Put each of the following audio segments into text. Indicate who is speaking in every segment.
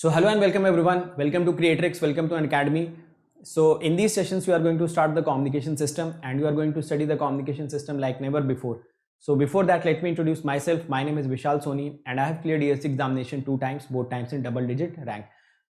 Speaker 1: So hello and welcome everyone. Welcome to Creatrix. Welcome to Unacademy. So in these sessions, we are going to start the communication system and we are going to study the communication system like never before. So before that, let me introduce myself. My name is Vishal Soni and I have cleared ESC examination 2 times, both times in double digit rank.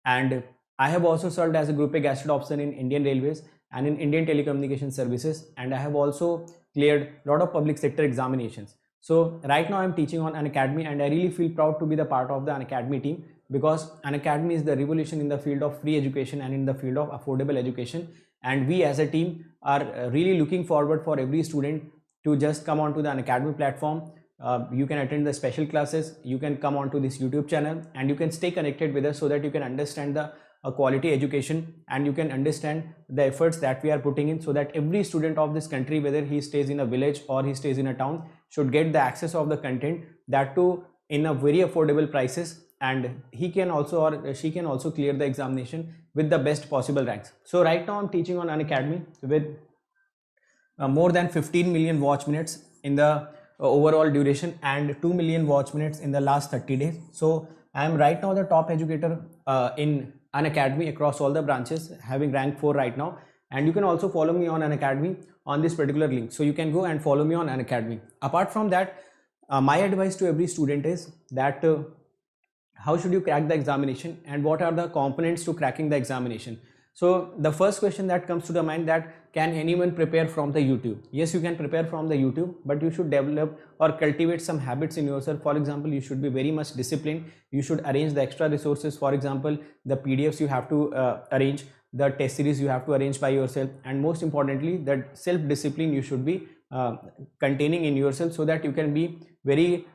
Speaker 1: And I have also served as a Group A Gazette officer in Indian Railways and in Indian Telecommunication Services. And I have also cleared a lot of public sector examinations. So right now I'm teaching on Unacademy and I really feel proud to be the part of the Unacademy team, because Unacademy is the revolution in the field of free education and in the field of affordable education, and we as a team are really looking forward for every student to just come onto the Unacademy platform. You can attend the special classes, you can come onto this YouTube channel and you can stay connected with us so that you can understand the quality education and you can understand the efforts that we are putting in, so that every student of this country, whether he stays in a village or he stays in a town, should get the access of the content, that too in a very affordable prices, and he can also or she can also clear the examination with the best possible ranks. So right now I'm teaching on Unacademy with more than 15 million watch minutes in the overall duration and 2 million watch minutes in the last 30 days. So I am right now the top educator in Unacademy across all the branches, having rank 4 right now. And you can also follow me on Unacademy on this particular link. So you can go and follow me on Unacademy. Apart from that, my advice to every student is that how should you crack the examination and what are the components to cracking the examination. So the first question that comes to the mind, that can anyone prepare from the YouTube? Yes, you can prepare from the YouTube, but you should develop or cultivate some habits in yourself. For example, you should be very much disciplined. You should arrange the extra resources. For example, the PDFs you have to arrange, the test series you have to arrange by yourself, and most importantly, that self-discipline you should be containing in yourself, so that you can be very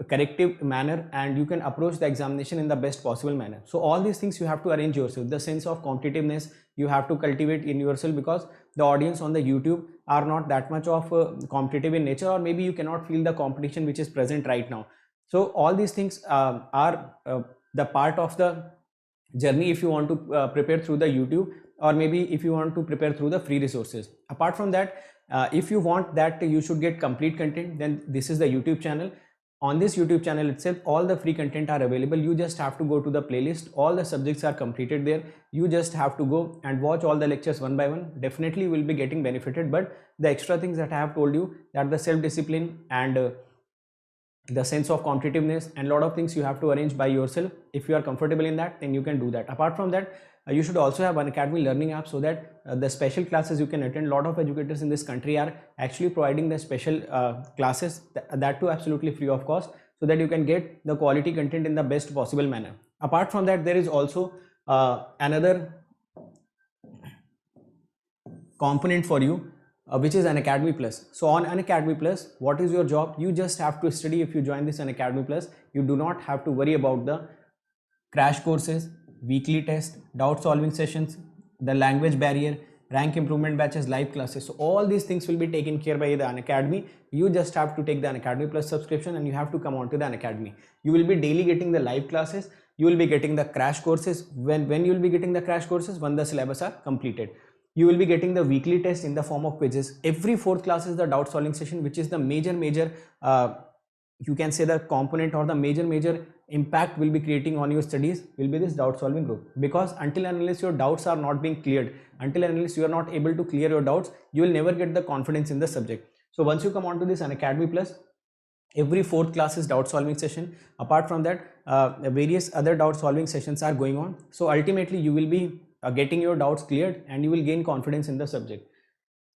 Speaker 1: corrective manner and you can approach the examination in the best possible manner. So all these things you have to arrange yourself. The sense of competitiveness you have to cultivate in yourself, because the audience on the YouTube are not that much of competitive in nature, or maybe you cannot feel the competition which is present right now. So all these things are the part of the journey if you want to prepare through the YouTube, or maybe if you want to prepare through the free resources. Apart from that, if you want that you should get complete content, then this is the YouTube channel. On this YouTube channel itself, all the free content are available. You just have to go to the playlist. All the subjects are completed there. You just have to go and watch all the lectures one by one. Definitely will be getting benefited. But the extra things that I have told you, that the self-discipline and the sense of competitiveness and a lot of things you have to arrange by yourself. If you are comfortable in that, then you can do that. Apart from that, you should also have Unacademy learning app, so that the special classes you can attend. A lot of educators in this country are actually providing the special classes, that too absolutely free of cost, so that you can get the quality content in the best possible manner. Apart from that, there is also another component for you, which is Unacademy Plus. So on Unacademy Plus, what is your job? You just have to study. If you join this Unacademy Plus, you do not have to worry about the crash courses, weekly test, doubt solving sessions, the language barrier, rank improvement batches, live classes. So all these things will be taken care by the Unacademy. You just have to take the Unacademy Plus subscription and you have to come on to the Unacademy. You will be daily getting the live classes. You will be getting the crash courses. When you will be getting the crash courses? When the syllabus are completed. You will be getting the weekly test in the form of quizzes. Every fourth class is the doubt solving session, which is the major you can say the component or the major impact will be creating on your studies will be this doubt solving group. Because until and unless your doubts are not being cleared, until and unless you are not able to clear your doubts, you will never get the confidence in the subject. So once you come on to this Unacademy Plus, every fourth class is doubt solving session. Apart from that, various other doubt solving sessions are going on. So ultimately you will be getting your doubts cleared and you will gain confidence in the subject.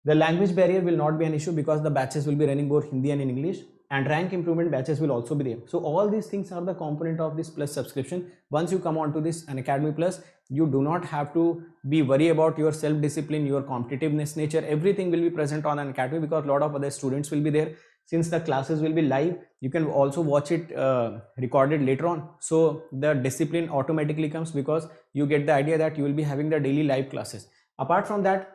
Speaker 1: The language barrier will not be an issue, because the batches will be running both Hindi and in English, and rank improvement batches will also be there. So all these things are the component of this Plus subscription. Once you come on to this Unacademy Plus, you do not have to be worried about your self-discipline, your competitiveness nature. Everything will be present on Unacademy, because a lot of other students will be there. Since the classes will be live, you can also watch it recorded later on. So the discipline automatically comes, because you get the idea that you will be having the daily live classes. Apart from that,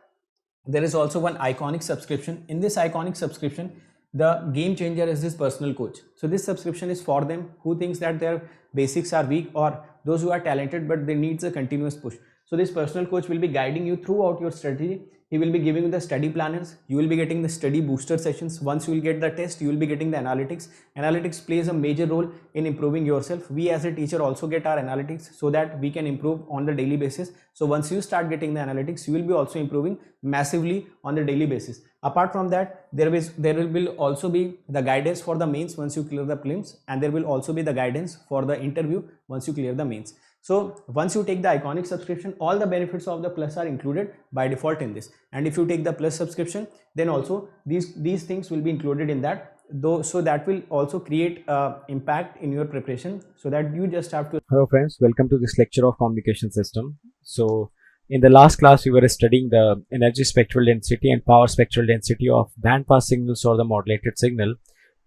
Speaker 1: there is also one iconic subscription. In this iconic subscription, the game changer is this personal coach. So this subscription is for them who thinks that their basics are weak, or those who are talented but they needs a continuous push. So this personal coach will be guiding you throughout your strategy. He will be giving you the study planners. You will be getting the study booster sessions. Once you will get the test, you will be getting the analytics. Analytics plays a major role in improving yourself. We as a teacher also get our analytics so that we can improve on the daily basis. So once you start getting the analytics, you will be also improving massively on the daily basis. Apart from that, there will also be the guidance for the mains once you clear the prelims, and there will also be the guidance for the interview once you clear the mains. So once you take the Iconic subscription, all the benefits of the Plus are included by default in this. And if you take the Plus subscription, then also these things will be included in that, though, so that will also create impact in your preparation, so that you just have to.
Speaker 2: Hello friends, welcome to this lecture of communication system. So in the last class we were studying the energy spectral density and power spectral density of bandpass signals or the modulated signal,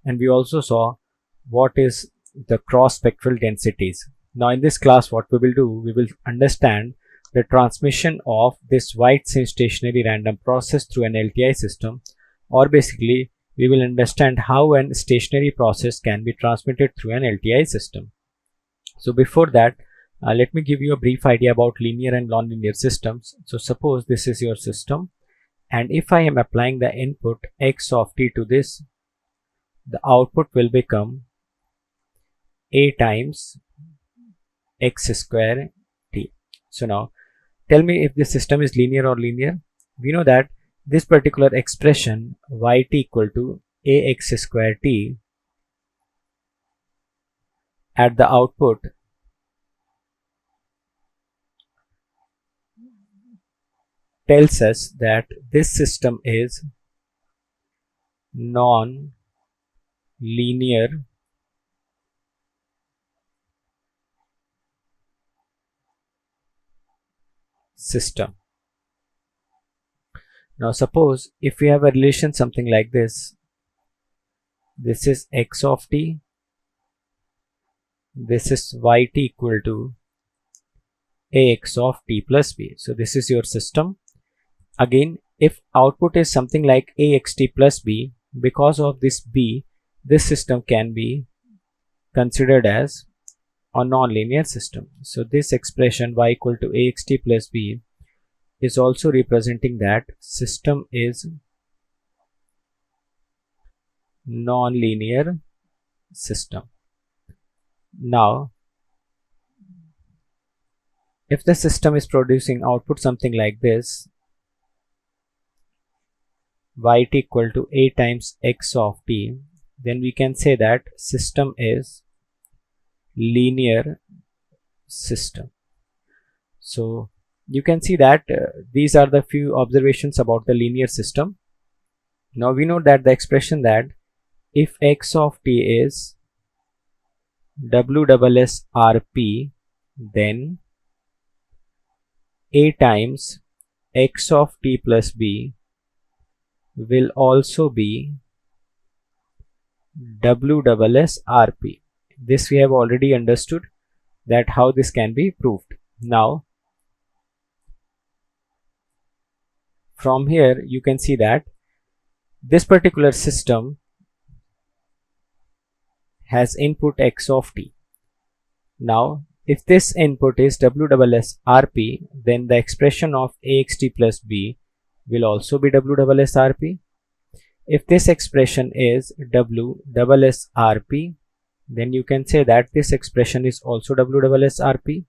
Speaker 2: and we also saw what is the cross spectral densities. Now in this class what we will do, we will understand the transmission of this wide range stationary random process through an LTI system, or basically we will understand how a stationary process can be transmitted through an LTI system. So before that, let me give you a brief idea about linear and nonlinear systems. So suppose this is your system, and if I am applying the input x of t to this, the output will become a times x square t. So now tell me if this system is linear or linear. We know that this particular expression yt equal to ax square t at the output tells us that this system is non-linear system. Now suppose if we have a relation something like this, this is x of t, this is yt equal to ax of t plus b. So this is your system. Again, if output is something like axt plus b, because of this b, this system can be considered as a non-linear system. So this expression y equal to axt plus b is also representing that system is non-linear system. Now if the system is producing output something like this, yt equal to a times x of t, then we can say that system is linear system. So you can see that these are the few observations about the linear system. Now we know that the expression that if x of t is WSSRP, then a times x of t plus b will also be WSSRP. This we have already understood that how this can be proved. Now from here you can see that this particular system has input x of t. Now if this input is WSSRP, then the expression of axt plus b will also be WSSRP. If this expression is WSSRP, then you can say that this expression is also WSSRP.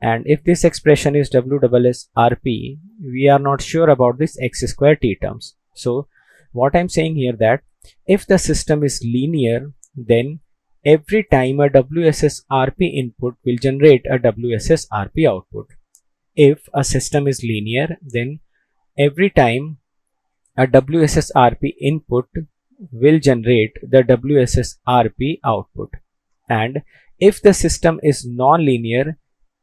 Speaker 2: And if this expression is WSSRP, we are not sure about this x square t terms. So what I'm saying here that if the system is linear, then every time a WSSRP input will generate a WSSRP output. If a system is linear, then every time a WSSRP input will generate the WSSRP output. And if the system is non-linear,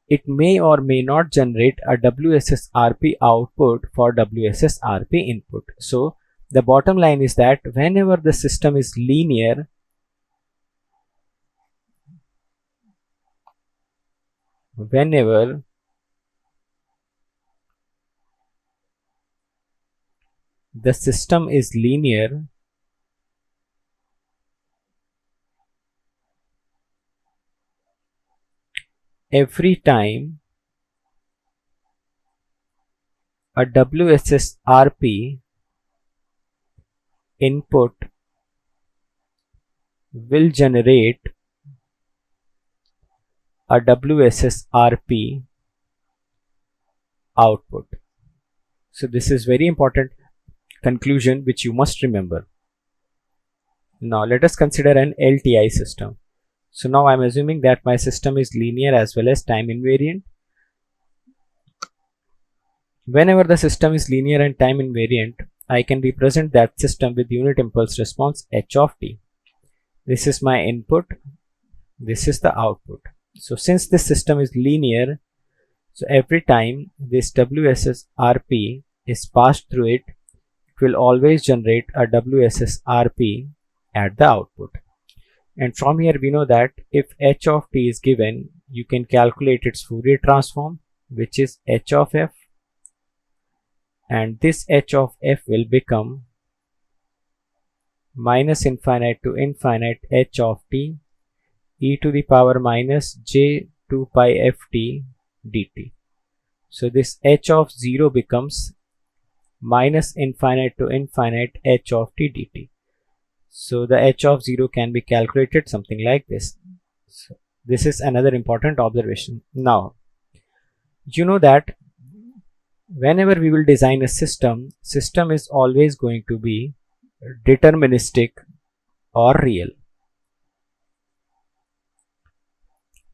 Speaker 2: it may or may not generate a WSSRP output for WSSRP input. So the bottom line is that whenever the system is linear, whenever the system is linear, every time a WSSRP input will generate a WSSRP output. So this is very important conclusion which you must remember. Now let us consider an LTI system. So now I am assuming that my system is linear as well as time invariant. Whenever the system is linear and time invariant, I can represent that system with unit impulse response h of t. This is my input, this is the output. So since this system is linear, so every time this WSSRP is passed through it, it will always generate a WSSRP at the output. And from here we know that if h of t is given, you can calculate its Fourier transform, which is h of f, and this h of f will become minus infinite to infinite h of t e to the power minus j 2 pi ft dt. So this h of 0 becomes minus infinite to infinite h of t dt. So the h of 0 can be calculated something like this. So this is another important observation. Now, you know that whenever we will design a system is always going to be deterministic or real,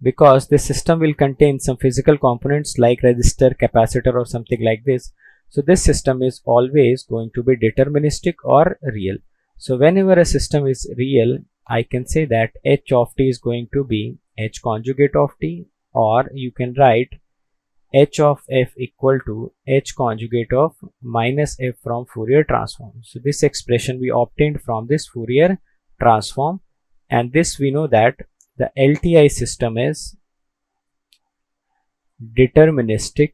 Speaker 2: because this system will contain some physical components like resistor, capacitor or something like this. So this system is always going to be deterministic or real. So whenever a system is real, I can say that h of t is going to be h conjugate of t, or you can write h of f equal to h conjugate of minus f from Fourier transform. So this expression we obtained from this Fourier transform, and this we know that the LTI system is deterministic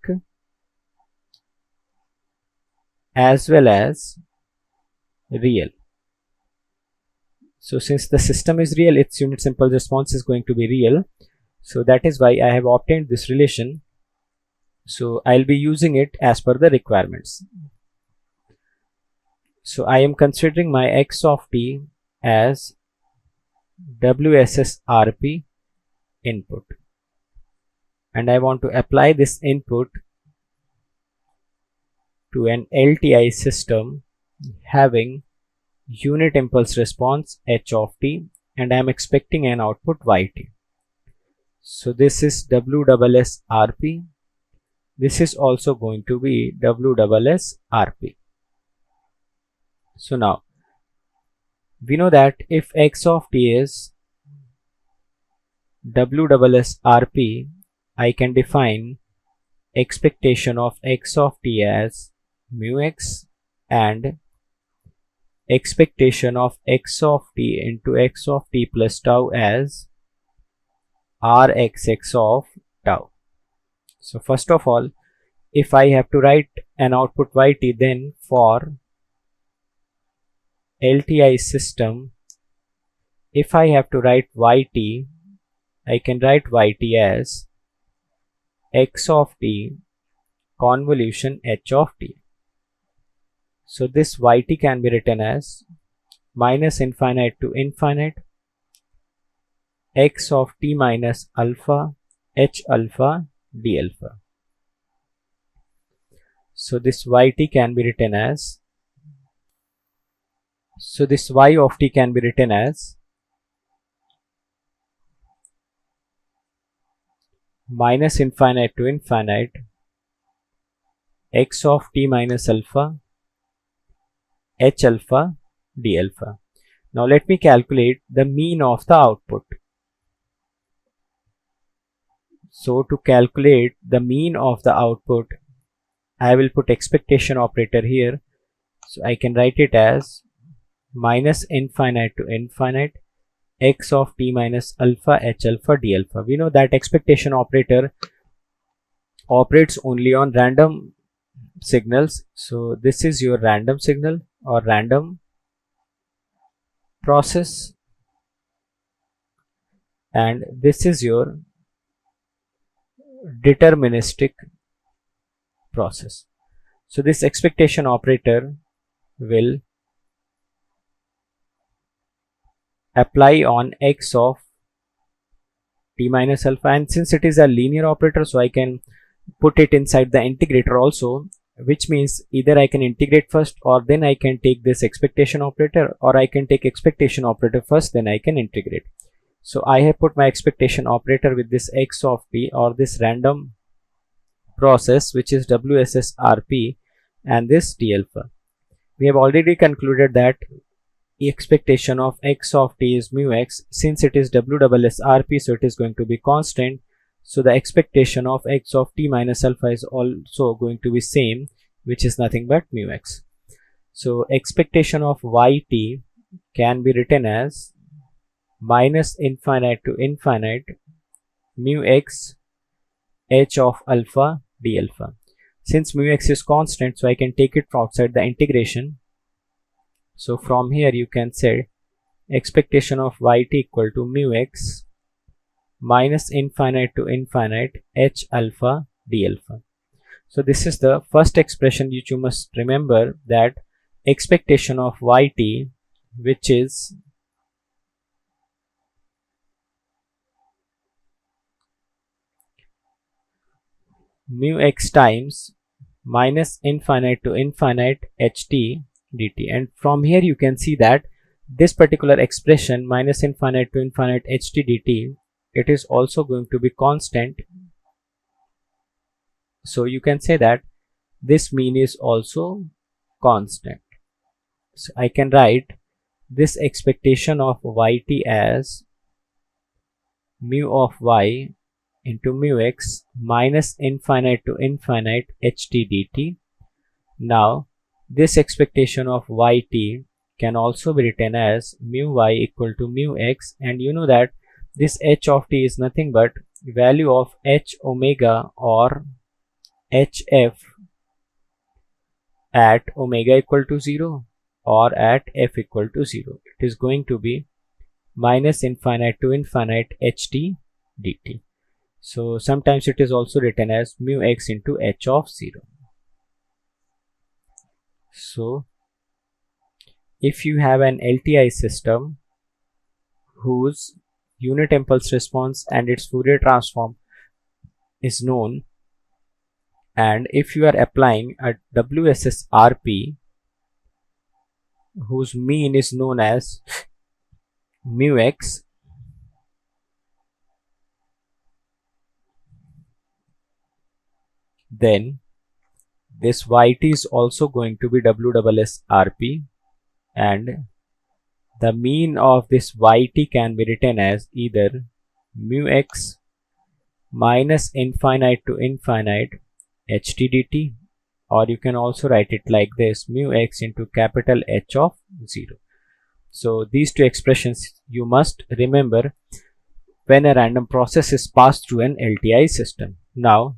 Speaker 2: as well as real. So since the system is real, its unit impulse response is going to be real. So that is why I have obtained this relation. So I'll be using it as per the requirements. So I am considering my x of t as WSSRP input, and I want to apply this input to an LTI system having unit impulse response h of t, and I am expecting an output yt. So this is WSSRP. This is also going to be WSSRP. So now we know that if x of t is WSSRP, I can define expectation of x of t as mu x and expectation of x of t into x of t plus tau as rxx of tau. So first of all, if I have to write an output yt, then for LTI system, if I have to write yt, I can write yt as x of t convolution h of t. So this yt can be written as minus infinite to infinite x of t minus alpha h alpha d alpha. So this yt can be written as, so this y of t can be written as minus infinite to infinite x of t minus alpha h alpha d alpha. Now let me calculate the mean of the output. So to calculate the mean of the output, I will put expectation operator here. So I can write it as minus infinite to infinite x of t minus alpha h alpha d alpha. We know that expectation operator operates only on random signals. So this is your random signal or random process, and this is your deterministic process. So this expectation operator will apply on x of t minus alpha, and since it is a linear operator, so I can put it inside the integrator also, which means either I can integrate first or then I can take this expectation operator, or I can take expectation operator first then I can integrate. So I have put my expectation operator with this x of t, or this random process, which is WSSRP, and this t alpha. We have already concluded that expectation of x of t is mu x. Since it is WSSRP, so it is going to be constant. So the expectation of x of t minus alpha is also going to be same, which is nothing but mu x. So expectation of yt can be written as minus infinite to infinite mu x h of alpha d alpha. Since mu x is constant, so I can take it outside the integration. So from here you can say expectation of yt equal to mu x minus infinite to infinite h alpha d alpha. So this is the first expression which you must remember, that expectation of yt, which is mu x times minus infinite to infinite ht dt. And from here you can see that this particular expression minus infinite to infinite ht dt, it is also going to be constant. So you can say that this mean is also constant. So I can write this expectation of yt as mu of y into mu x minus infinite to infinite ht dt. Now this expectation of yt can also be written as mu y equal to mu x, and you know that this h of t is nothing but value of h omega or hf at omega equal to 0 or at f equal to 0. It is going to be minus infinite to infinite ht dt. So sometimes it is also written as mu x into h of 0. So if you have an LTI system whose unit impulse response and its Fourier transform is known, and if you are applying a WSSRP whose mean is known as mu x, then this yt is also going to be WSSRP, and the mean of this yt can be written as either mu x minus infinite to infinite ht dt, or you can also write it like this, mu x into capital H of 0. So these two expressions you must remember when a random process is passed through an LTI system. Now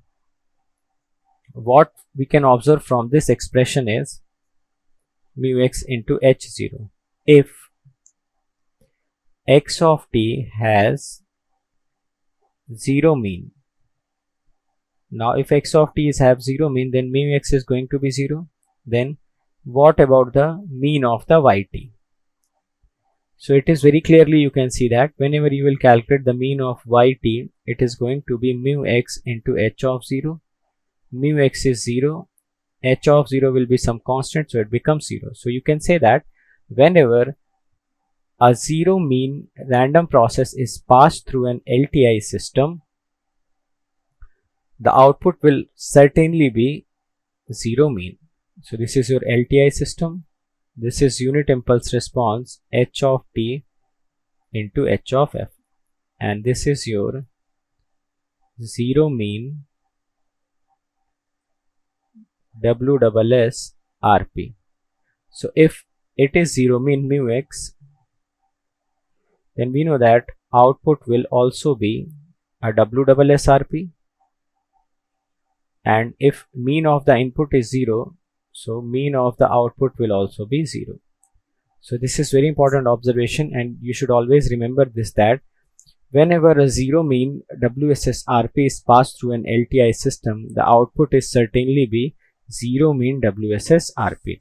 Speaker 2: what we can observe from this expression is mu x into h0. If x of t has 0 mean, now if x of t is have 0 mean, then mu x is going to be 0. Then what about the mean of the yt? So it is very clearly you can see that whenever you will calculate the mean of yt, it is going to be mu x into h of 0. Mu x is 0, h of 0 will be some constant, so it becomes 0. So you can say that whenever a 0 mean random process is passed through an LTI system, the output will certainly be 0 mean. So this is your LTI system. This is unit impulse response h of t into h of f, and this is your 0 mean WSSRP. So if it is 0 mean mu x, then we know that output will also be a WSSRP, and if mean of the input is 0, so mean of the output will also be 0. So this is very important observation, and you should always remember this, that whenever a 0 mean WSSRP is passed through an LTI system, the output is certainly be 0 mean WSS RP.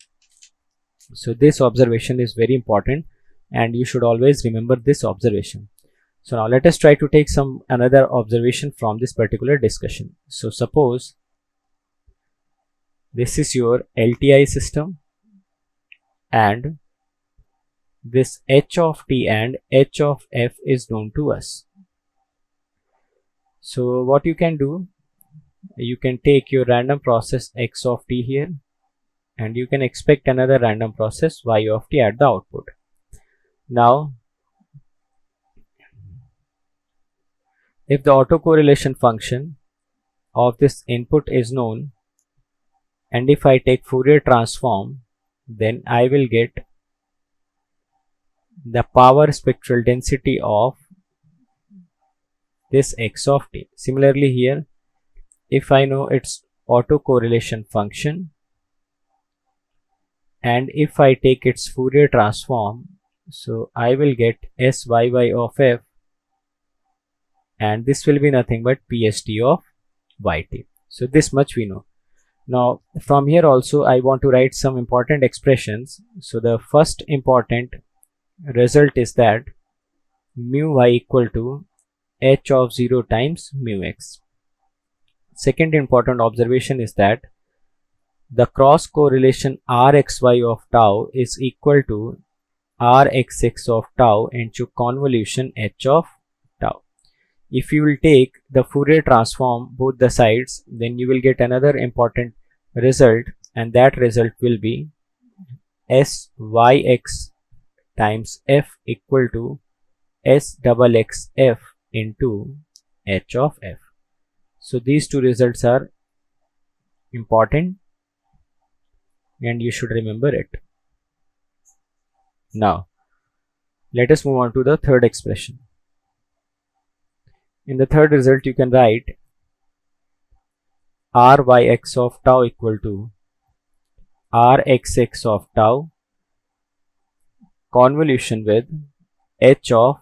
Speaker 2: So this observation is very important and you should always remember this observation. So now let us try to take another observation from this particular discussion. So suppose this is your LTI system and this H of T and H of F is known to us. So what you can do, you can take your random process X of T here and you can expect another random process Y of T at the output. Now if the autocorrelation function of this input is known and if I take Fourier transform, then I will get the power spectral density of this X of T. Similarly here, if I know its autocorrelation function and if I take its Fourier transform, so I will get SYY of F and this will be nothing but PST of YT. So this much we know. Now from here also I want to write some important expressions. So the first important result is that mu y equal to H of 0 times mu x. Second important observation is that the cross correlation Rxy of tau is equal to Rxx of tau into convolution H of tau. If you will take the Fourier transform both the sides, then you will get another important result and that result will be Syx times F equal to Sxxf into H of F. So these two results are important and you should remember it. Now let us move on to the third expression. In the third result you can write Ryx of tau equal to Rxx of tau convolution with H of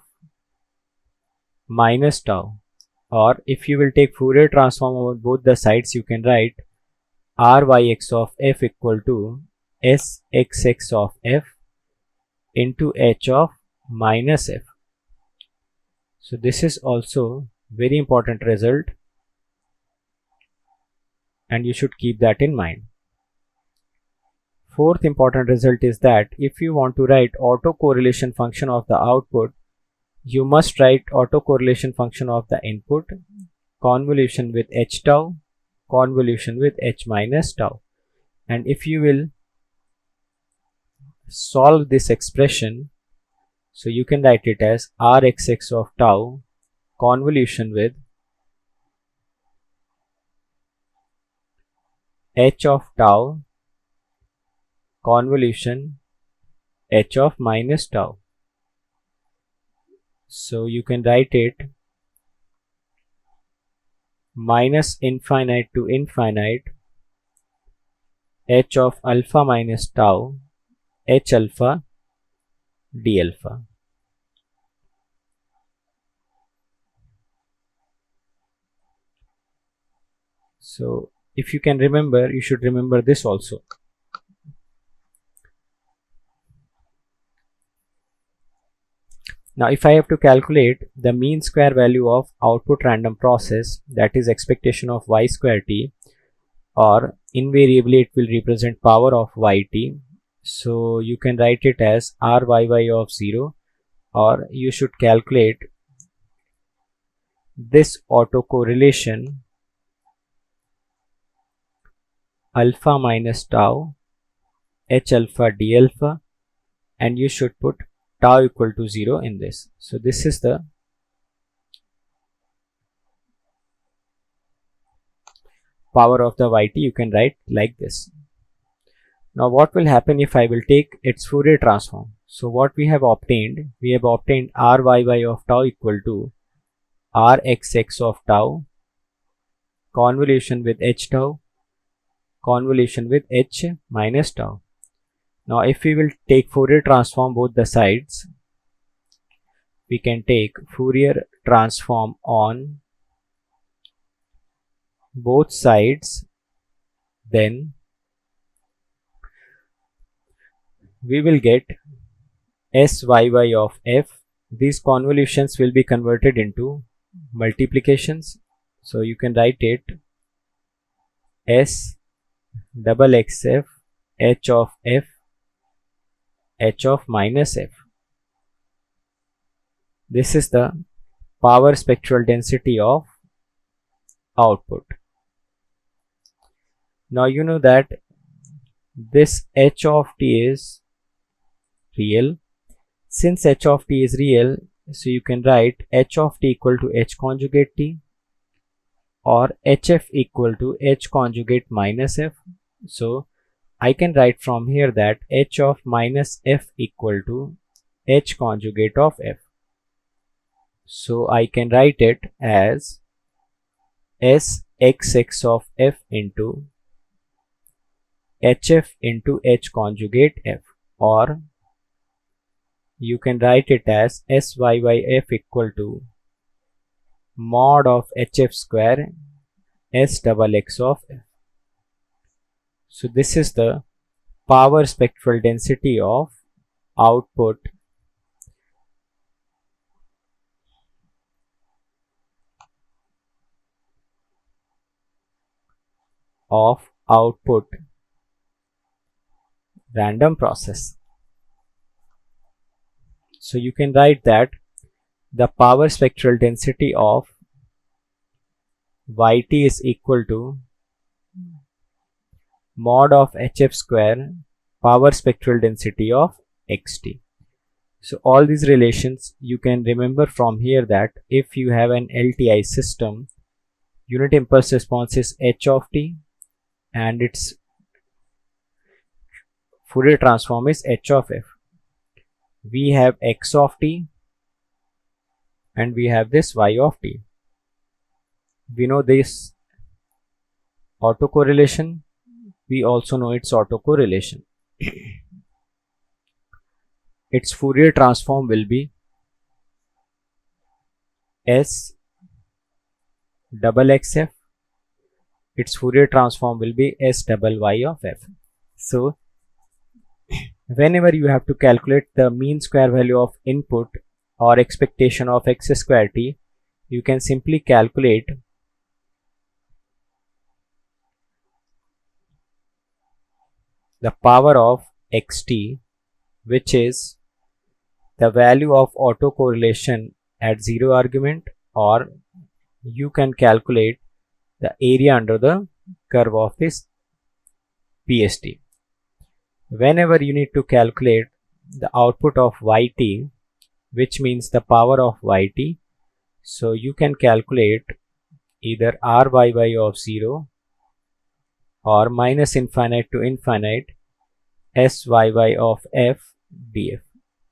Speaker 2: minus tau, or if you will take Fourier transform over both the sides you can write Ryx of F equal to Sxx of F into H of minus F. So this is also very important result and you should keep that in mind. Fourth important result is that if you want to write autocorrelation function of the output, you must write autocorrelation function of the input, convolution with H tau, convolution with H minus tau. And if you will solve this expression, so you can write it as Rxx of tau convolution with H of tau convolution H of minus tau. So you can write it minus infinite to infinite H of alpha minus tau H alpha d alpha. So if you can remember, you should remember this also. Now if I have to calculate the mean square value of output random process, that is expectation of y square t, or invariably it will represent power of yt. So you can write it as Ryy of 0, or you should calculate this autocorrelation alpha minus tau H alpha d alpha, and you should put tau equal to 0 in this. So this is the power of the yt. You can write like this. Now what will happen if I will take its Fourier transform? So what we have obtained Ryy of tau equal to Rxx of tau convolution with H tau convolution with H minus tau. Now if we will take Fourier transform both the sides, we can take Fourier transform on both sides, then we will get SYY of f. These convolutions will be converted into multiplications. So you can write it S double XF H of f H of minus f. This is the power spectral density of output. Now you know that this H of t is real. Since H of t is real, so you can write H of t equal to H conjugate t or HF equal to H conjugate minus f. So I can write from here that H of minus f equal to H conjugate of f. So I can write it as Sxx of f into HF into H conjugate f, or you can write it as Syy equal to mod of HF square S double X of f. So this is the power spectral density of output random process. So you can write that the power spectral density of Yt is equal to mod of HF square power spectral density of Xt. So all these relations you can remember from here that if you have an LTI system, unit impulse response is h of t and its Fourier transform is h of f. We have x of t and we have this y of t. We know this autocorrelation. We also know its autocorrelation. Its Fourier transform will be S double xf. Its Fourier transform will be S double y of f. So whenever you have to calculate the mean square value of input or expectation of x square t, you can simply calculate the power of xt, which is the value of autocorrelation at zero argument, or you can calculate the area under the curve of this PST. Whenever you need to calculate the output of Yt, which means the power of Yt, so you can calculate either Ryy of 0 or minus infinite to infinite Syy of f df,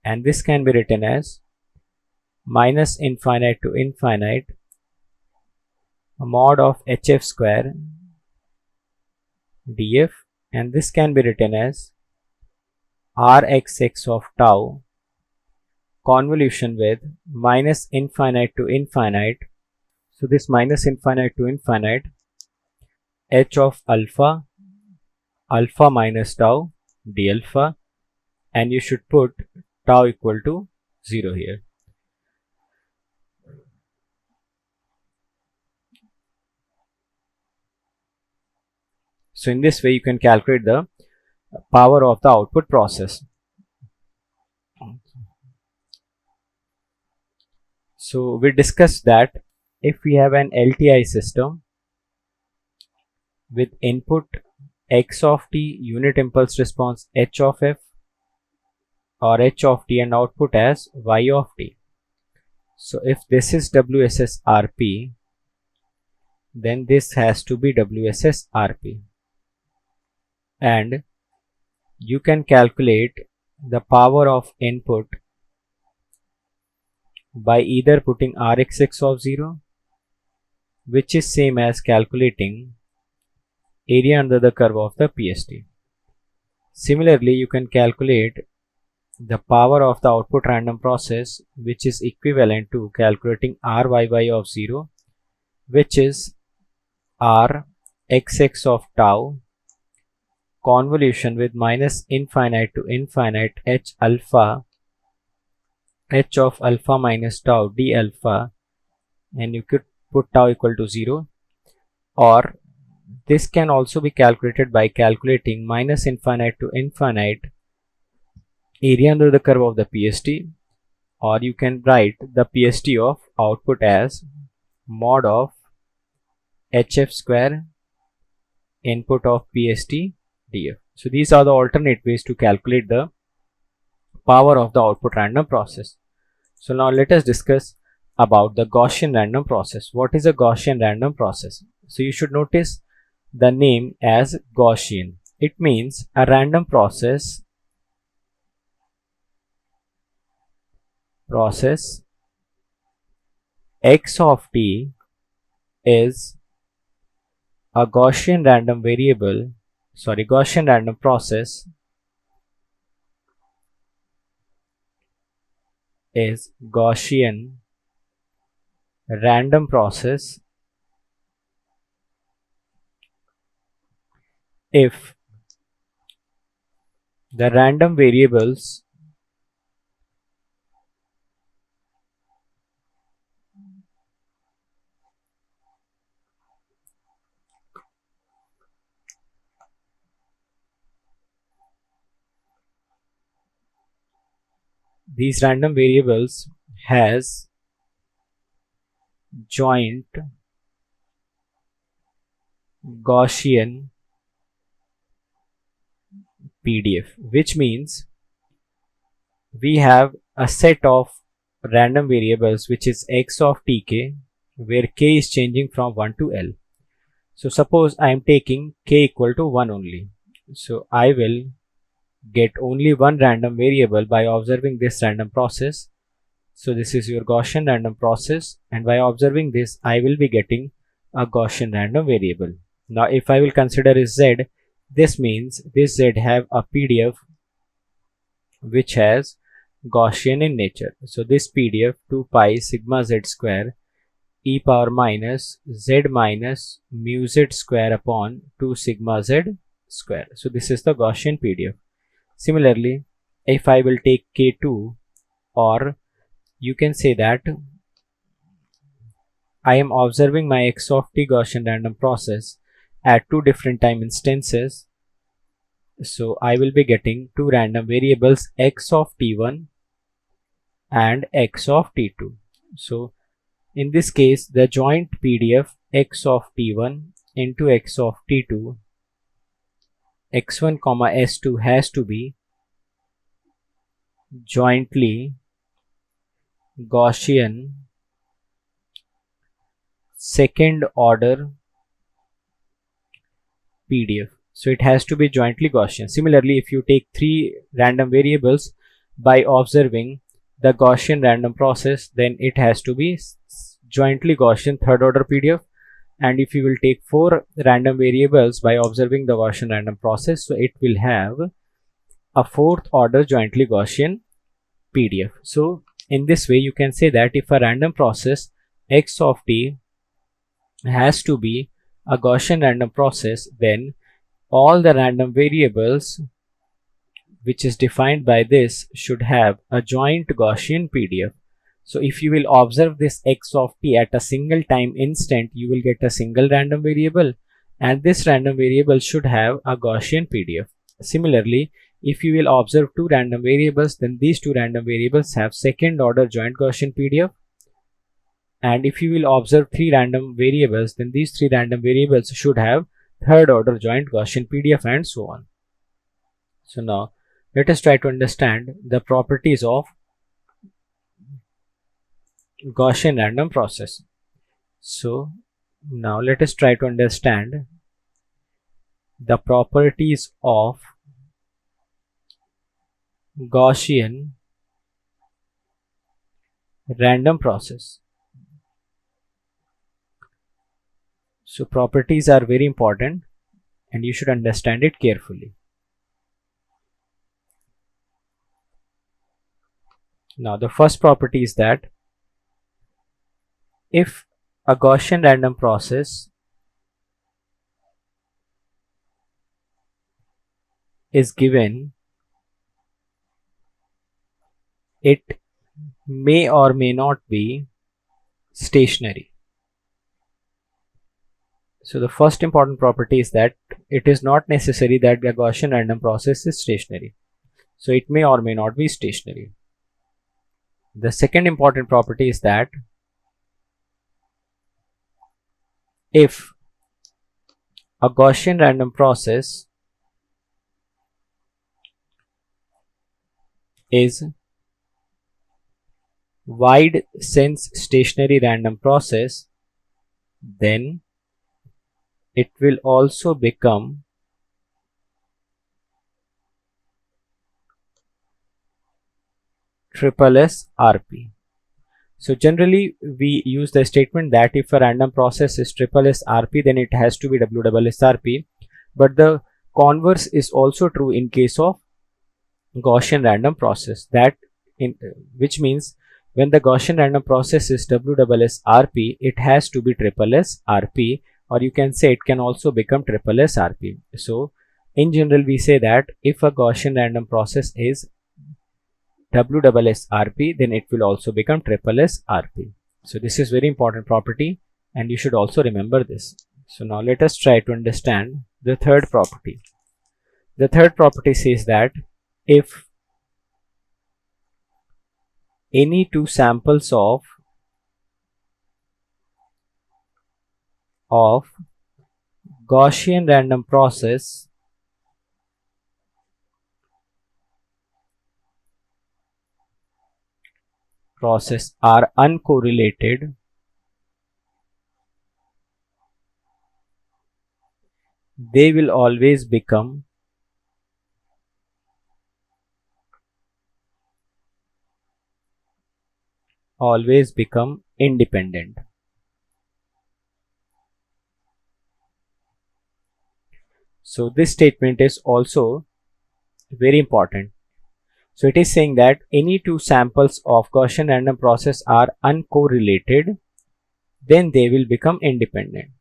Speaker 2: and this can be written as minus infinite to infinite mod of hf square df, and this can be written as Rxx of tau convolution with minus infinite to infinite. So this minus infinite to infinite h of alpha, alpha minus tau d alpha, and you should put tau equal to 0 here. So in this way you can calculate the power of the output process. So we discussed that if we have an LTI system with input x of t, unit impulse response h of f or h of t, and output as y of t. So if this is WSS-RP, then this has to be WSS-RP, and you can calculate the power of input by either putting Rxx of 0, which is same as calculating area under the curve of the PST. Similarly, you can calculate the power of the output random process, which is equivalent to calculating Ryy of 0, which is Rxx of tau convolution with minus infinite to infinite h alpha, h of alpha minus tau d alpha, and you could put tau equal to 0, or this can also be calculated by calculating minus infinite to infinite area under the curve of the PST, or you can write the PST of output as mod of HF square input of PST df. So these are the alternate ways to calculate the power of the output random process. So now let us discuss about the Gaussian random process. What is a Gaussian random process? So you should notice the name as Gaussian. It means a random process x of t is a Gaussian random Gaussian random process is Gaussian random process if the random variables has joint Gaussian PDF, which means we have a set of random variables which is x of tk, where k is changing from 1 to L. So suppose I am taking k equal to 1 only. So I will get only one random variable by observing this random process. So this is your Gaussian random process, and by observing this I will be getting a Gaussian random variable. Now if I will consider z, this means this z have a PDF which has Gaussian in nature. So this PDF 2 pi sigma z square e power minus z minus mu z square upon 2 sigma z square. So this is the Gaussian PDF. Similarly, if I will take k2, or you can say that I am observing my x of t Gaussian random process at two different time instances. So I will be getting two random variables x of t1 and x of t2. So in this case, the joint PDF x of t1 into x of t2, x1 comma s2 has to be jointly Gaussian second order PDF. So it has to be jointly Gaussian. Similarly, if you take three random variables by observing the Gaussian random process, then it has to be jointly Gaussian third order PDF. And if you will take four random variables by observing the Gaussian random process, so it will have a fourth order jointly Gaussian PDF. So in this way, you can say that if a random process x of t has to be a Gaussian random process, then all the random variables which is defined by this should have a joint Gaussian PDF. So if you will observe this x of t at a single time instant, you will get a single random variable, and this random variable should have a Gaussian PDF. Similarly, if you will observe two random variables, then these two random variables have second order joint Gaussian PDF. And if you will observe three random variables, then these three random variables should have third order joint Gaussian PDF, and so on. So now let us try to understand the properties of Gaussian random process. So now let us try to understand the properties of Gaussian random process. So properties are very important and you should understand it carefully. Now the first property is that if a Gaussian random process is given, it may or may not be stationary. So the first important property is that it is not necessary that the Gaussian random process is stationary. So it may or may not be stationary. The second important property is that if a Gaussian random process is wide sense stationary random process, then it will also become SSSRP. So generally we use the statement that if a random process is SSSRP, then it has to be WSSRP, but the converse is also true in case of Gaussian random process, which means when the Gaussian random process is WSSRP, it has to be SSSRP, or you can say it can also become SSSRP. So in general we say that if a Gaussian random process is WSSRP, then it will also become SSSRP. So this is very important property and you should also remember this. So now let us try to understand the third property. The third property says that if any two samples of Gaussian random process are uncorrelated, they will always become independent. So this statement is also very important. So it is saying that any two samples of Gaussian random process are uncorrelated, then they will become independent.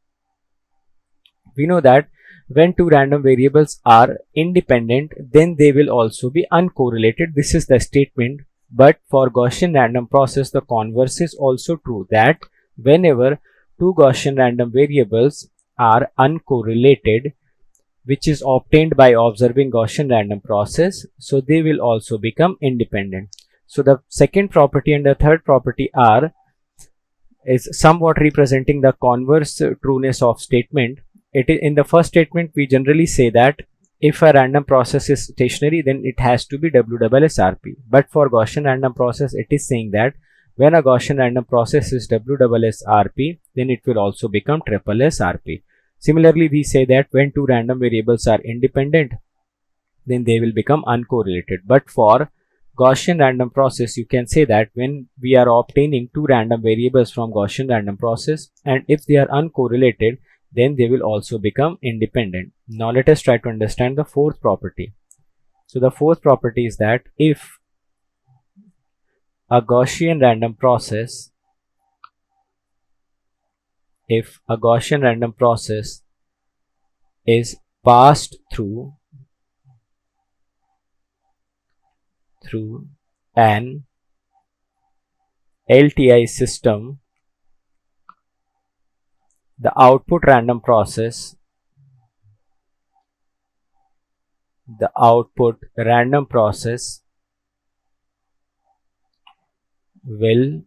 Speaker 2: We know that when two random variables are independent, then they will also be uncorrelated. This is the statement. But for Gaussian random process, the converse is also true, that whenever two Gaussian random variables are uncorrelated, which is obtained by observing Gaussian random process, so they will also become independent. So the second property and the third property is somewhat representing the converse trueness of statement. In the first statement, we generally say that if a random process is stationary, then it has to be WSSRP. But for Gaussian random process, it is saying that when a Gaussian random process is WSSRP, then it will also become SSSRP. Similarly, we say that when two random variables are independent, then they will become uncorrelated. But for Gaussian random process, you can say that when we are obtaining two random variables from Gaussian random process, and if they are uncorrelated, then they will also become independent. Now let us try to understand the fourth property. So the fourth property is that if a Gaussian random process is passed through an LTI system, the output random process will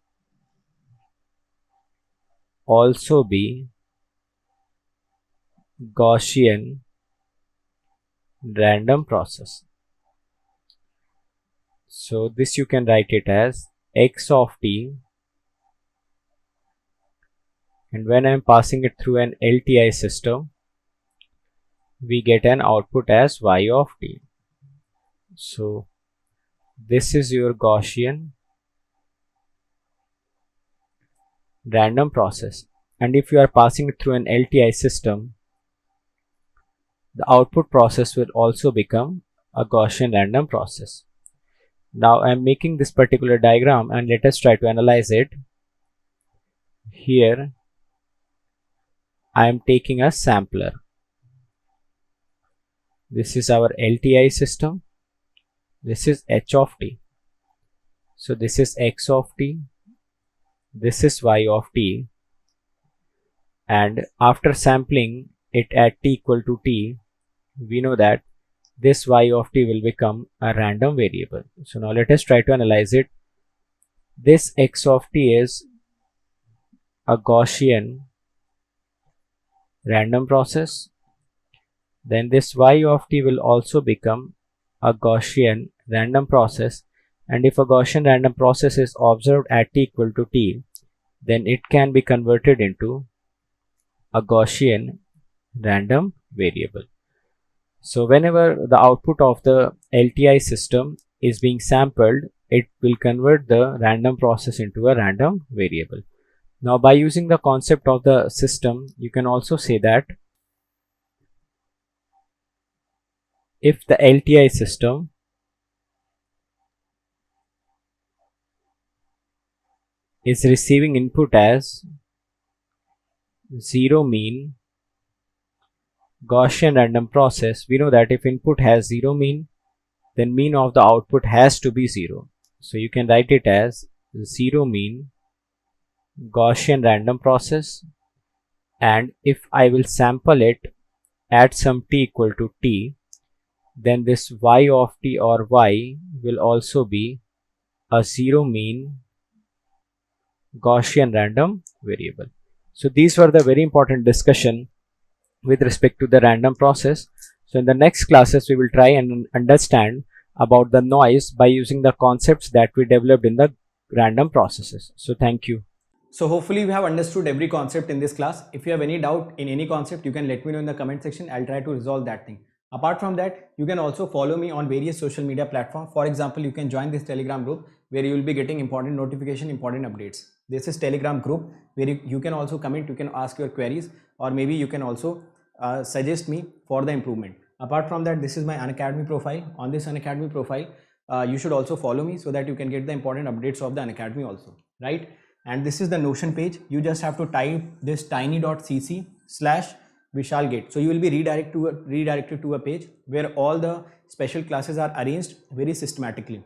Speaker 2: also be Gaussian random process. So this you can write it as x of t, and when I am passing it through an LTI system, we get an output as y of t. So this is your Gaussian random process, and if you are passing it through an LTI system, the output process will also become a Gaussian random process. Now I am making this particular diagram and let us try to analyze it. Here I am taking a sampler. This is our LTI system. This is h of t. So this is x of t. This is y of t. And after sampling it at t equal to t, we know that this y of t will become a random variable. So now let us try to analyze it. This x of t is a Gaussian random process. Then this y of t will also become a Gaussian random process, and if a Gaussian random process is observed at t equal to t, then it can be converted into a Gaussian random variable. So whenever the output of the LTI system is being sampled, it will convert the random process into a random variable. Now by using the concept of the system, you can also say that if the LTI system is receiving input as zero mean Gaussian random process, we know that if input has zero mean, then mean of the output has to be zero. So you can write it as zero mean Gaussian random process, and if I will sample it at some t equal to t, then this y of t or y will also be a zero mean Gaussian random variable. So these were the very important discussion with respect to the random process. So in the next classes we will try and understand about the noise by using the concepts that we developed in the random processes. So thank you.
Speaker 1: So hopefully we have understood every concept in this class. If you have any doubt in any concept, you can let me know in the comment section. I'll try to resolve that thing. Apart from that, you can also follow me on various social media platforms. For example, you can join this Telegram group where you will be getting important notification, important updates. This is Telegram group where you can also comment, you can ask your queries, or maybe you can also suggest me for the improvement. Apart from that, this is my Unacademy profile. On this Unacademy profile, you should also follow me so that you can get the important updates of the Unacademy also, right? And this is the Notion page. You just have to type this tiny.cc/Vishalgate. So you will be redirected to a page where all the special classes are arranged very systematically.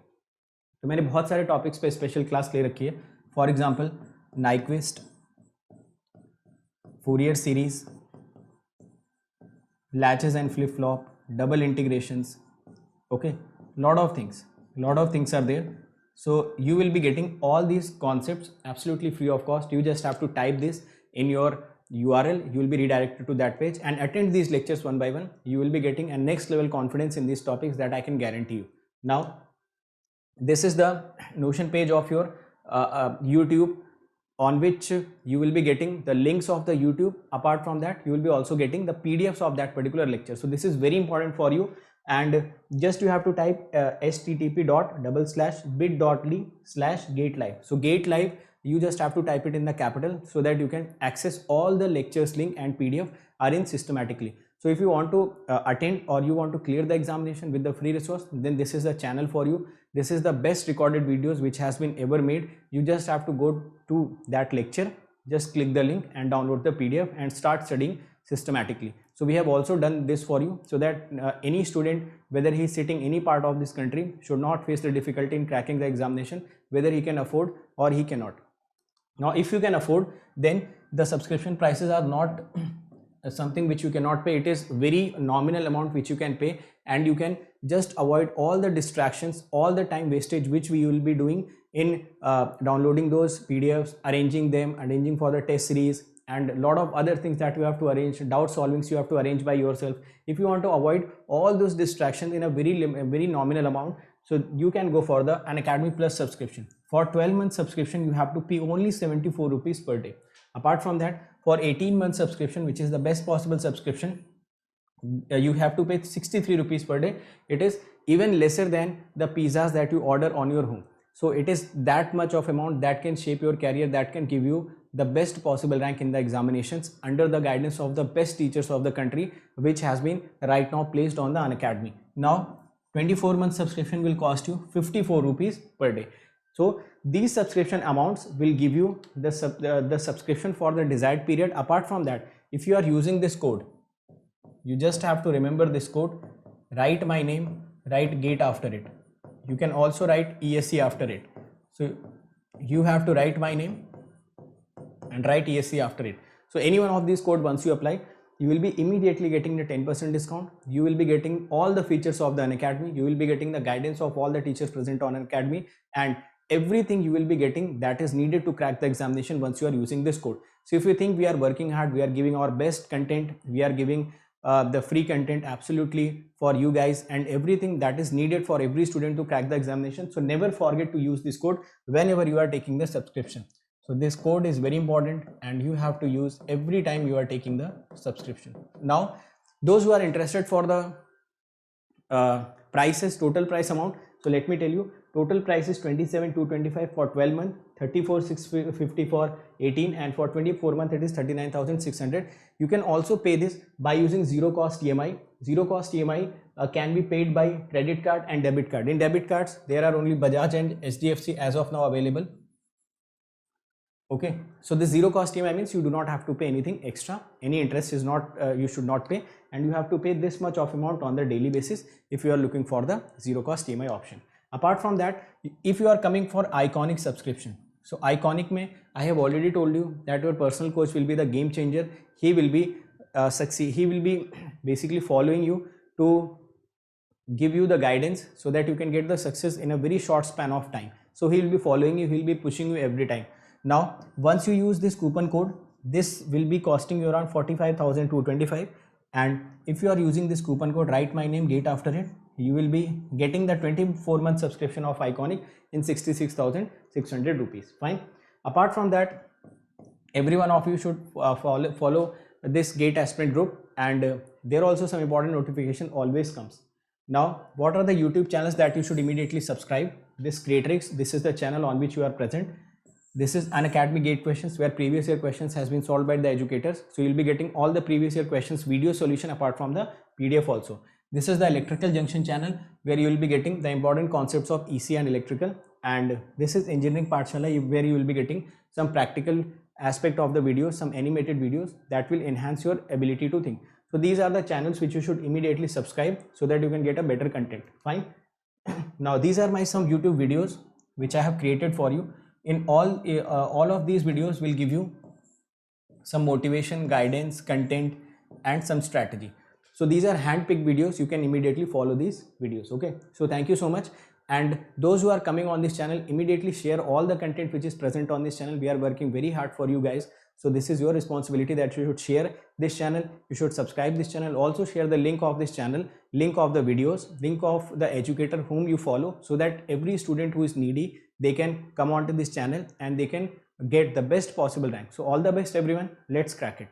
Speaker 1: तो मैंने बहुत सारे topics पे special class ले रखी है. For example Nyquist, Fourier series, latches and flip flop, double integrations, okay, lot of things are there. So you will be getting all these concepts absolutely free of cost. You just have to type this in your URL, you will be redirected to that page and attend these lectures one by one. You will be getting a next level confidence in these topics that I can guarantee you. Now this is the Notion page of your YouTube, on which you will be getting the links of the YouTube. Apart from that, you will be also getting the PDFs of that particular lecture. So this is very important for you, and just you have to type http://bit.ly/gatelive. So gatelive, you just have to type it in the capital so that you can access all the lectures link and PDF arranged systematically. So if you want to attend or you want to clear the examination with the free resource, then this is the channel for you. This is the best recorded videos which has been ever made. You just have to go to that lecture, just click the link and download the PDF and start studying systematically. So we have also done this for you so that any student, whether he is sitting any part of this country, should not face the difficulty in cracking the examination, whether he can afford or he cannot. Now if you can afford, then the subscription prices are not something which you cannot pay. It is very nominal amount which you can pay, and you can just avoid all the distractions, all the time wastage which we will be doing in downloading those PDFs, arranging for the test series, and a lot of other things that you have to arrange, doubt solvings you have to arrange by yourself. If you want to avoid all those distractions in a very nominal amount, so you can go for the Unacademy Plus subscription. For 12-month subscription, you have to pay only 74 rupees per day. Apart from that, for 18-month subscription, which is the best possible subscription, you have to pay 63 rupees per day. It is even lesser than the pizzas that you order on your home. So it is that much of amount that can shape your career, that can give you the best possible rank in the examinations under the guidance of the best teachers of the country, which has been right now placed on the Unacademy. Now 24-month subscription will cost you 54 rupees per day. So these subscription amounts will give you the subscription for the desired period. Apart from that, if you are using this code, you just have to remember this code write my name, write gate after it. You can also write ESC after it. So you have to write my name and write ESC after it. So any one of these code, once you apply, you will be immediately getting the 10% discount. You will be getting all the features of the Unacademy. You will be getting the guidance of all the teachers present on Unacademy, and everything you will be getting that is needed to crack the examination once you are using this code. So if you think we are working hard, we are giving our best content, we are giving the free content absolutely for you guys, and everything that is needed for every student to crack the examination. So never forget to use this code whenever you are taking the subscription. So this code is very important and you have to use every time you are taking the subscription. Now, those who are interested for the prices, total price amount. So let me tell you, total price is 27,225 for 12 months, 34,650 for 18, and for 24 months it is 39,600. You can also pay this by using zero cost EMI. Zero cost EMI can be paid by credit card and debit card. In debit cards, there are only Bajaj and HDFC as of now available. Okay, so this zero cost EMI means you do not have to pay anything extra. Any interest is not, you should not pay, and you have to pay this much of amount on the daily basis if you are looking for the zero cost EMI option. Apart from that, if you are coming for Iconic subscription, so Iconic mein, I have already told you that your personal coach will be the game changer. He will be he will be basically following you to give you the guidance so that you can get the success in a very short span of time. So he will be following you, he will be pushing you every time. Now, once you use this coupon code, this will be costing you around 45,225, and if you are using this coupon code, write my name, gate after it, you will be getting the 24-month subscription of Iconic in 66,600 rupees. Fine. Apart from that, every one of you should follow this GATE aspirant group, and there also some important notification always comes. Now, what are the YouTube channels that you should immediately subscribe? This Creatrix, this is the channel on which you are present. This is Unacademy GATE questions, where previous year questions has been solved by the educators. So you'll be getting all the previous year questions video solution apart from the PDF also. This is the Electrical Junction channel, where you will be getting the important concepts of EC and electrical. And this is Engineering Pathshala, where you will be getting some practical aspect of the videos, some animated videos that will enhance your ability to think. So these are the channels which you should immediately subscribe so that you can get a better content. Fine. Now these are my some YouTube videos which I have created for you. In all of these videos will give you some motivation, guidance, content, and some strategy. So these are hand-picked videos. You can immediately follow these videos. Okay. So thank you so much. And those who are coming on this channel, immediately share all the content which is present on this channel. We are working very hard for you guys. So this is your responsibility that you should share this channel. You should subscribe this channel. Also share the link of this channel, link of the videos, link of the educator whom you follow, so that every student who is needy, they can come onto this channel and they can get the best possible rank. So all the best everyone. Let's crack it.